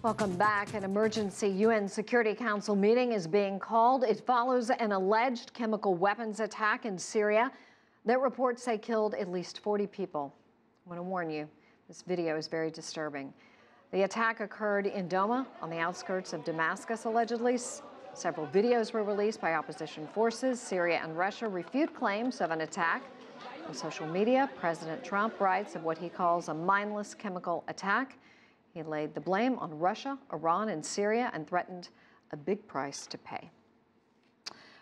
Welcome back. An emergency UN Security Council meeting is being called. It follows an alleged chemical weapons attack in Syria that reports say killed at least 40 people. I want to warn you, this video is very disturbing. The attack occurred in Douma, on the outskirts of Damascus, allegedly. Several videos were released by opposition forces. Syria and Russia refute claims of an attack. On social media, President Trump writes of what he calls a mindless chemical attack. He laid the blame on Russia, Iran, and Syria and threatened a big price to pay.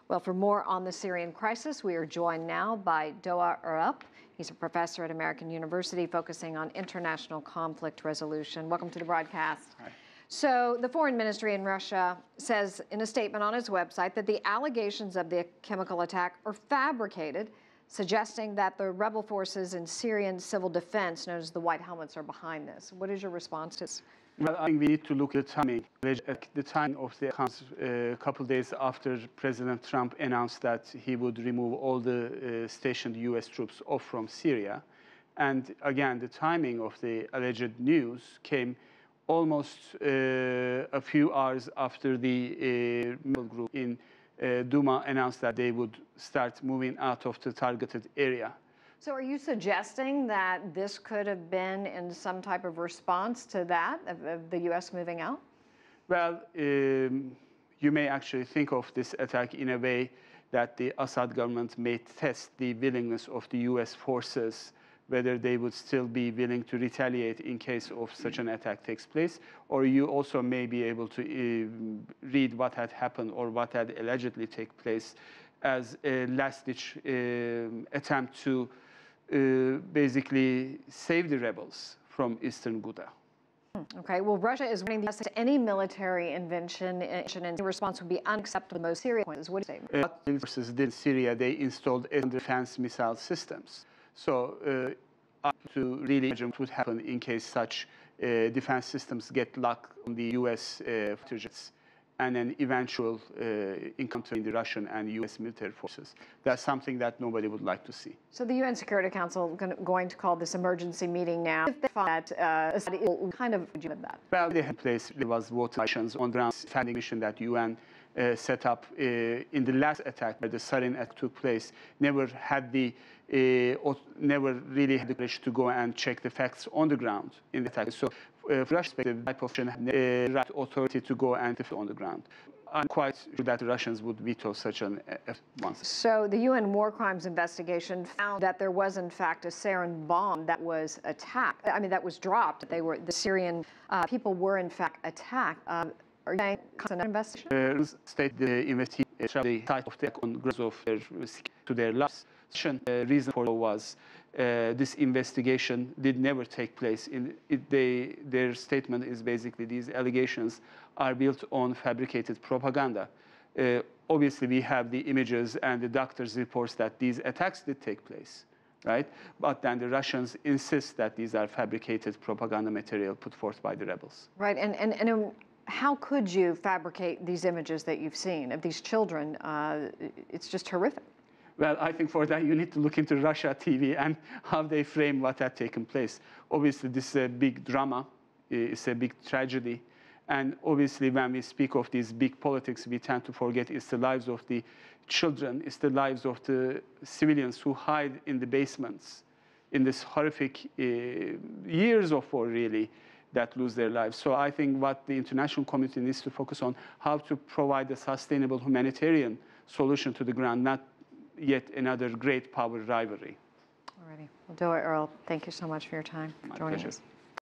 Well, for more on the Syrian crisis, we are joined now by Doa Erap. He's a professor at American University focusing on international conflict resolution. Welcome to the broadcast. Hi. So the foreign ministry in Russia says in a statement on its website that the allegations of the chemical attack are fabricated, suggesting that the rebel forces in Syrian civil defense, known as the White Helmets, are behind this. What is your response to this? Well, I think we need to look at the timing. At the time of the accounts, a couple of days after President Trump announced that he would remove all the stationed U.S. troops off from Syria. And again, the timing of the alleged news came almost a few hours after the middle group in Douma announced that they would start moving out of the targeted area. So are you suggesting that this could have been in some type of response to that, of the U.S. moving out? Well, you may actually think of this attack in a way that the Assad government may test the willingness of the U.S. forces, whether they would still be willing to retaliate in case of such an attack takes place, or you also may be able to read what had happened or what had allegedly taken place as a last-ditch attempt to basically save the rebels from eastern Ghouta. Okay, well, Russia is warning the US to any military intervention and response would be unacceptable. The most serious points. What do you say? What the forces did in Syria, they installed defense missile systems. So to really imagine what would happen in case such defense systems get locked on the U.S. fighter jets and an eventual encounter in the Russian and U.S. military forces. That's something that nobody would like to see. So the UN Security Council going to call this emergency meeting now. If they find that, kind of do that? Well, they had placed, there was votations on ground funding mission that UN set up in the last attack, where the sarin attack took place, never really had the courage to go and check the facts on the ground in the attack. So, from Russia's perspective, the opposition had the right authority to go and on the ground. I'm quite sure that the Russians would veto such an once. So the UN War Crimes investigation found that there was, in fact, a sarin bomb that was attacked. I mean, that was dropped. The Syrian people were, in fact, attacked. Are you saying it's an investigation? State the investigation the site of the attack on grounds of their lives. Reason for it was this investigation did never take place. Their statement is basically these allegations are built on fabricated propaganda. Obviously, we have the images and the doctors' reports that these attacks did take place, right? But then the Russians insist that these are fabricated propaganda material put forth by the rebels. Right, and how could you fabricate these images that you've seen of these children? It's just horrific. Well, I think for that you need to look into Russia TV and how they frame what had taken place. Obviously, this is a big drama. It's a big tragedy. And obviously, when we speak of these big politics, we tend to forget it's the lives of the children, it's the lives of the civilians who hide in the basements in this horrific years of war, really, that lose their lives. So I think what the international community needs to focus on, how to provide a sustainable humanitarian solution to the ground, not yet another great power rivalry. All righty. Well, Doa Erap, thank you so much for your time joining us.